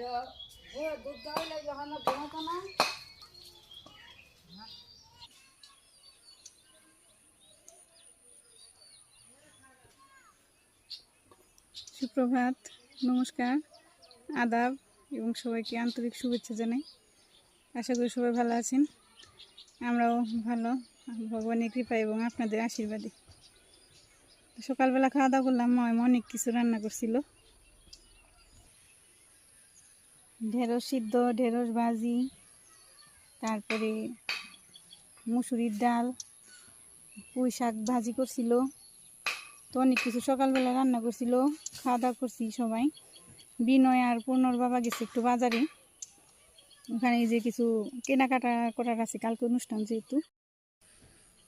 সুপ্রভাত, নমস্কার, আদাব এবং সবাইকে আন্তরিক শুভেচ্ছা জানাই। আশা করি সবাই ভালো আছেন, আমরাও ভালো, ভগবানের কৃপা এবং আপনাদের আশীর্বাদে। সকালবেলা খাওয়া দাওয়া করলাম, অনেক কিছু রান্না করছিল। ঢেঁড়স সিদ্ধ, ঢেঁড়স ভাজি, তারপরে মুসুরির ডাল, পুঁই শাক ভাজি করছিল। তো অনেক কিছু সকালবেলা রান্না করছিল, খাওয়া দাওয়া করছি সবাই। বিনয় আর পূর্ণর বাবা গেছে একটু বাজারে, ওখানে যে কিছু কেনাকাটা করার আছে, কালকে অনুষ্ঠান যেহেতু।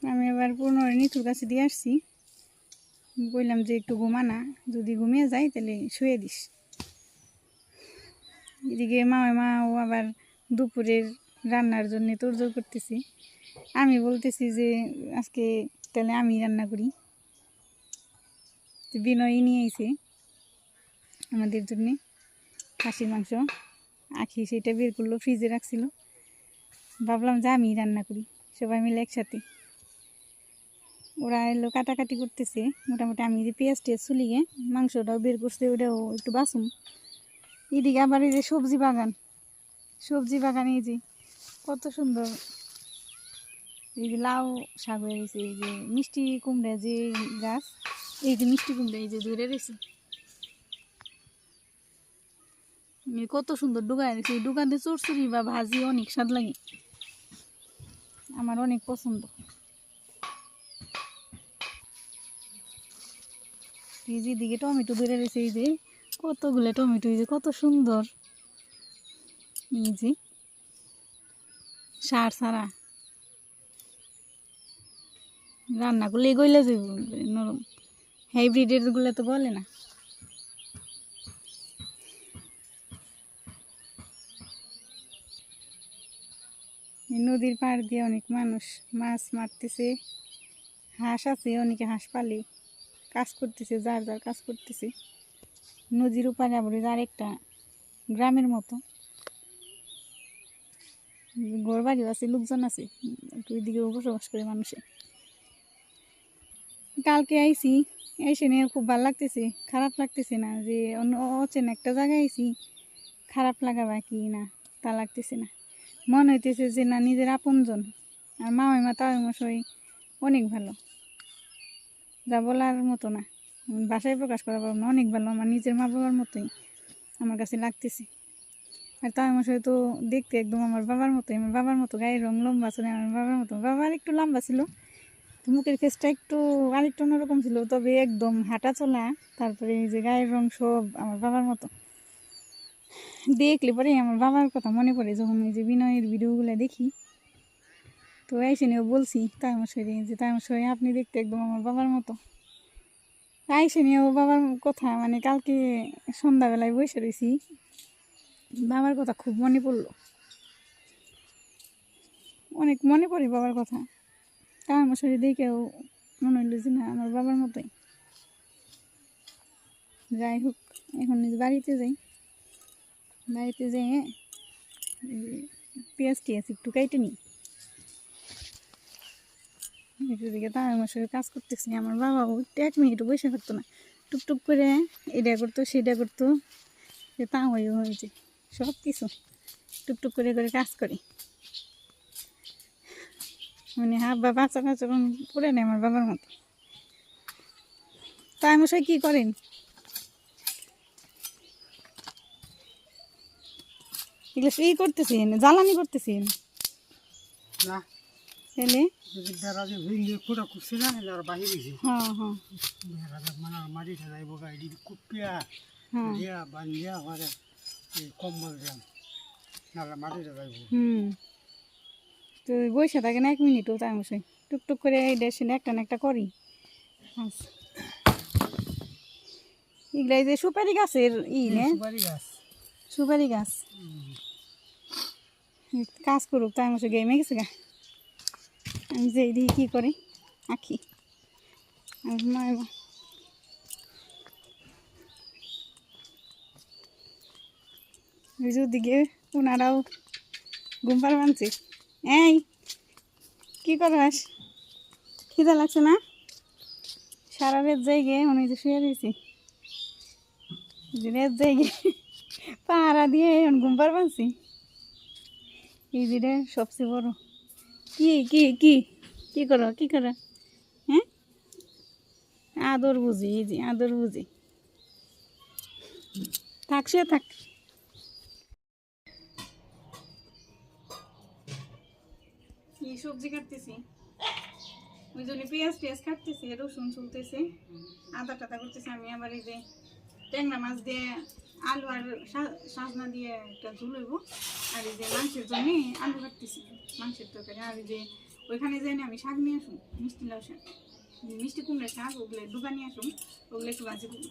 আমি এবার পূর্ণর নিতুর কাছে দিয়ে আসছি, বললাম যে একটু ঘুমানা, যদি ঘুমিয়ে যায় তাহলে শুয়ে দিস। এদিকে মা ও আবার দুপুরের রান্নার জন্য তোড়জোড় করতেছি। আমি বলতেছি যে আজকে তাহলে আমি রান্না করি। বিনয় নিয়ে এসে আমাদের জন্যে খাসির মাংস, আখি সেটা বের করলো, ফ্রিজে রাখছিল। ভাবলাম যে আমি রান্না করি, সবাই মিলে একসাথে। ওরা এলো কাটাকাটি করতেছে, মোটামুটি আমি যে পেঁয়াজ টেয়াজ চুলিয়ে মাংসটাও বের করছে, ওটাও একটু বাসুন। এদিকে আবার এই যে সবজি বাগান এই যে কত সুন্দর, এই যে লাউ শাক হয়ে গেছে, এই যে মিষ্টি কুমড়া যে গাছ, এই যে মিষ্টি কুমড়া এই যে ধরে রয়েছে, কত সুন্দর ডুগায় রয়েছে। ডুগাতে চড়চড়ি বা ভাজি অনেক স্বাদ লাগে, আমার অনেক পছন্দ। এই যে দিকে টমেটো ধরে রয়েছে, এই যে কতগুলো টমেটো, এই যে কত সুন্দর, এই যে সার ছাড়া রান্না করলে এগোইলে যাব নরম, হাইব্রিডের গুলো তো বলে না। নদীর পাড় দিয়ে অনেক মানুষ মাছ মারতেছে, হাঁস আছে, অনেকে হাঁস পালে কাজ করতেছে, যার যার কাজ করতেছে। নদীর উপারে আবার আরেকটা গ্রামের মতো ঘর বাড়িও আছে, লোকজন আছে, ওইদিকেও বসবাস করে মানুষে। কালকে আইসি, এসে নিয়ে খুব ভালো লাগতেছে, খারাপ লাগতেছে না যে অন্য অচেনা একটা জায়গায় আইসি, খারাপ লাগা বা কি না তা লাগতেছে না। মনে হইতেছে যে না, নিজের আপনজন। আর মামা তাওই মশাই অনেক ভালো, যা বলার মতো না, বাসায় প্রকাশ করা পারবো না, অনেক ভালো, আমার নিজের মা বাবার মতোই আমার কাছে লাগতেছে। আর তাওই মশাই তো দেখতে একদম আমার বাবার মতোই, আমার বাবার মতো গায়ের রং, লম্বা ছিল আমার বাবার মতো। বাবার একটু লম্বা ছিল, মুখের ফেসটা একটু আরেকটু অন্যরকম ছিল, তবে একদম হাঁটা চলা, তারপরে এই যে গায়ের রং সব আমার বাবার মতো। দেখলে পরে আমার বাবার কথা মনে পড়ে, যখন এই যে বিনয়ের ভিডিওগুলো দেখি। তো এসে নিয়েও বলছি তাইমশাই যে তাইমশাই আপনি দেখতে একদম আমার বাবার মতো। আইসে নিয়েও বাবার কথা, মানে কালকে সন্ধ্যাবেলায় বসে রয়েছি, বাবার কথা খুব মনে পড়লো, অনেক মনে পড়ে বাবার কথা। তাইমশাই দেখেও মনে হইলো যে না, আমার বাবার মতোই। যাই হোক, এখন বাড়িতে যাই, বাড়িতে যেয়ে পেঁয়াজ টিয়াজ একটু কেটে নিই। এদিকে তার মশাই কাজ করতেছি, আমার বাবা এক মিনিটও বসে থাকতো না, টুকটুক করে এটা করতো সেটা করতো, তা হয়েছে সব কিছু টুকটুক করে করে কাজ করে, মানে হাব বা বাচ্চা কাচ্চা করে নেয় আমার বাবার মতো। তাই মশাই কী করেন? এগুলো ই করতেছেন, জ্বালানি করতেছেন না? এলে তো বসে থাকে না এক মিনিটও, তাই মশাই টুকটুক করে একটা না একটা করি। আচ্ছা, এগুলা যে সুপারি গাছের নে, সুপারি গাছ কাজ করুক, তাই মশাই গেমে গেছে গা। আমি যে দিই কী করে আঁকি, আর মা বিজুর দিকে ওনারাও ঘুম পাড় মানছে। এই কি করস? খিদা লাগছে না? সারা রাত জায়গায় মনে হচ্ছে শুয়ে রয়েছি, রাত জায়গায় পাহারা দিয়ে এখন ঘুম পাড় মানছি। এই যে সবচেয়ে বড় কি কি কি কি করো কি করো? হ্যাঁ আদর বুঝি, এই যে আদর বুঝি। থাক শুয়ে থাক। কি সবজি কাটতেছি, ওই জন্য পেঁয়াজ টেয়াজ কাটতেছি, রসুন চুলতেছে, আদা টাদা করতেছি। আমি আবার এই যে ট্যাংরা মাছ দিয়ে আলু আর সাজনা দিয়ে একটা ঝুল হইব। আর এই যে মাংসের জন্য আলু কাটতেছি, মাংসের তরকারি। আর এই যে ওইখানে যাই না আমি শাক নিয়ে আসুন, মিষ্টি লাউ শাক, মিষ্টি কুমড়া শাক, ওগুলো ডুবা নিয়ে আসুন, ওগুলো একটু ভাজি করুন।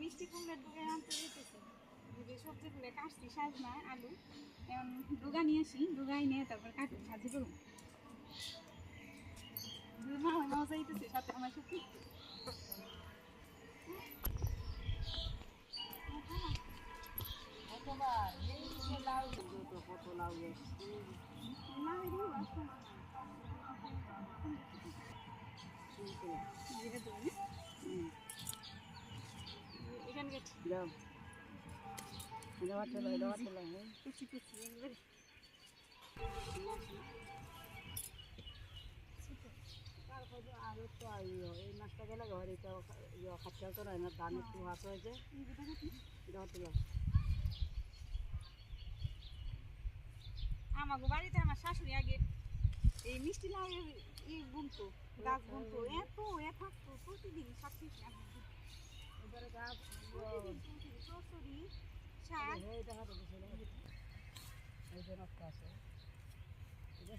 মিষ্টি কুমড়া ডুগে আনতে যেতেছে, সবজিগুলো কাটছি, সাজনা আলু এখন ডুগা নিয়ে আসি, ডুগাই নিয়ে তারপর কাটুন ভাজি করুন। মজা হইতেছে সাথে আমার সত্যি। আমাকে বাড়িতে আমার শাশুড়ি আগে এই মিষ্টি লাউয়ের বুনতো, গাছ বুনতো, এত থাকতো প্রতিদিন শাক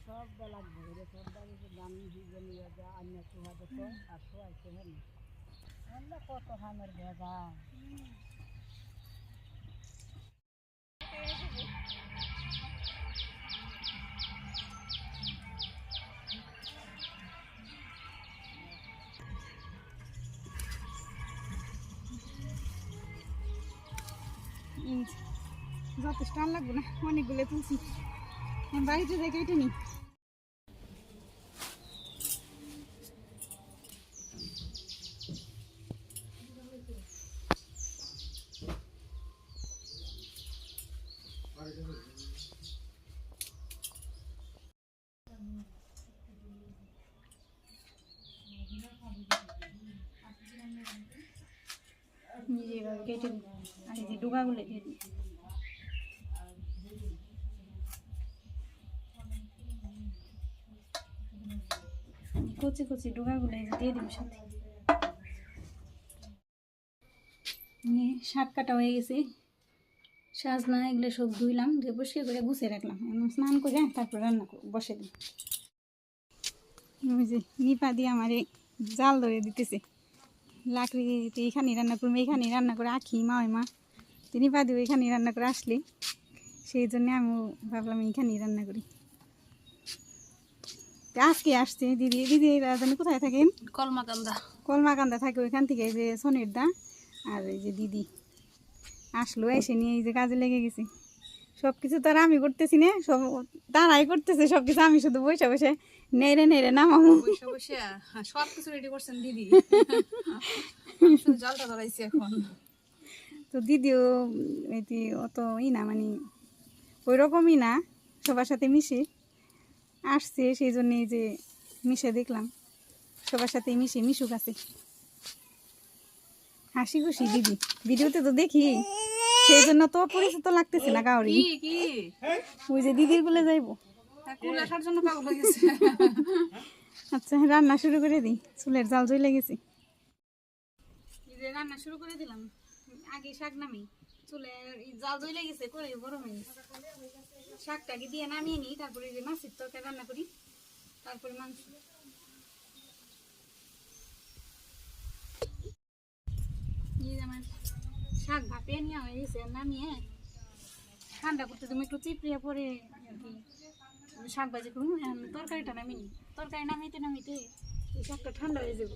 সব লাগবে, সব দাম যা আন্য আর শোয়াইছে কত খামের ভেজা। যথেষ্ট আর লাগবে না, অনেকগুলো তুলছি, বাড়িতে যাই কেটে নিই। এইভাবে কেটে দিই, আর এই যে ডুগাগুলো দিয়ে দিই। কচি কচি ডুগাগুলো দিয়ে দিব সাথে। শাক কাটা হয়ে গেছে, সাজনা এগুলো সব ধুইলাম, ধুয়ে পরিষ্কার করে গুছিয়ে রাখলাম। স্নান করে তারপর রান্না বসে দিই। ওই যে নিপা দিয়ে আমার জাল ধরে দিতেছে, লাকড়ি এখানে রান্না করবো, এখানে রান্না করে আখি মা ওই মা তিনি পা দিব, এখানে রান্না করে আসলি সেই জন্য আমি ভাবলাম এইখানেই রান্না করি। তো আজকে আসছে দিদি, দিদি রাজধানী কোথায় থাকেন? কলমাকান্দা। কলমাকান্দা থাকে, ওইখান থেকে এই যে সোনির দা আর এই যে দিদি আসলো, এসে নিয়ে এই যে কাজে লেগে গেছি। সব কিছু তো আর আমি করতেছি না, সব তারাই করতেছে সব কিছু, আমি শুধু বসে বসে নেড়ে নেড়ে নামাবো। বসে বসে সব কিছু রেডি করছেন দিদি। আমি শুধু জলটা ধরাইছি এখন। তো দিদিও এটি অত না মানে ওই রকমই না, সবার সাথে মিশে আসছে, সেই জন্য এই যে মিশে দেখলাম সবার সাথে মিশে মিশুক আছে, হাসি খুশি দিদি। ভিডিওতে তো দেখি, সেই জন্য তো পরিচিত লাগতেছে না কাউরি। কি ওই যে দিদির বলে যাইবো, কুল আসার জন্য পাগল হয়ে গেছে। আচ্ছা রান্না শুরু করে দিই, চুলের জাল জ্বলে গেছি। রান্না শুরু করে দিলাম, আগে শাক নামি, চুলের জাল জ্বলে গেছে, করে গরম হয়ে গেছে। শাকটাকে দিয়ে নামিয়ে নিই, তারপরে যে মাছের তরকারি রান্না করি, তারপরে মাংস। আমার শাক ভাপিয়ে নেওয়া হয়ে গেছে, নামিয়ে ঠান্ডা করতে তুমি একটু চিপড়িয়ে পরে আর কি শাক ভাজি করুন। তরকারিটা নামিনি, তরকারি নামিতে নামিতে এই শাকটা ঠান্ডা হয়ে যাবে।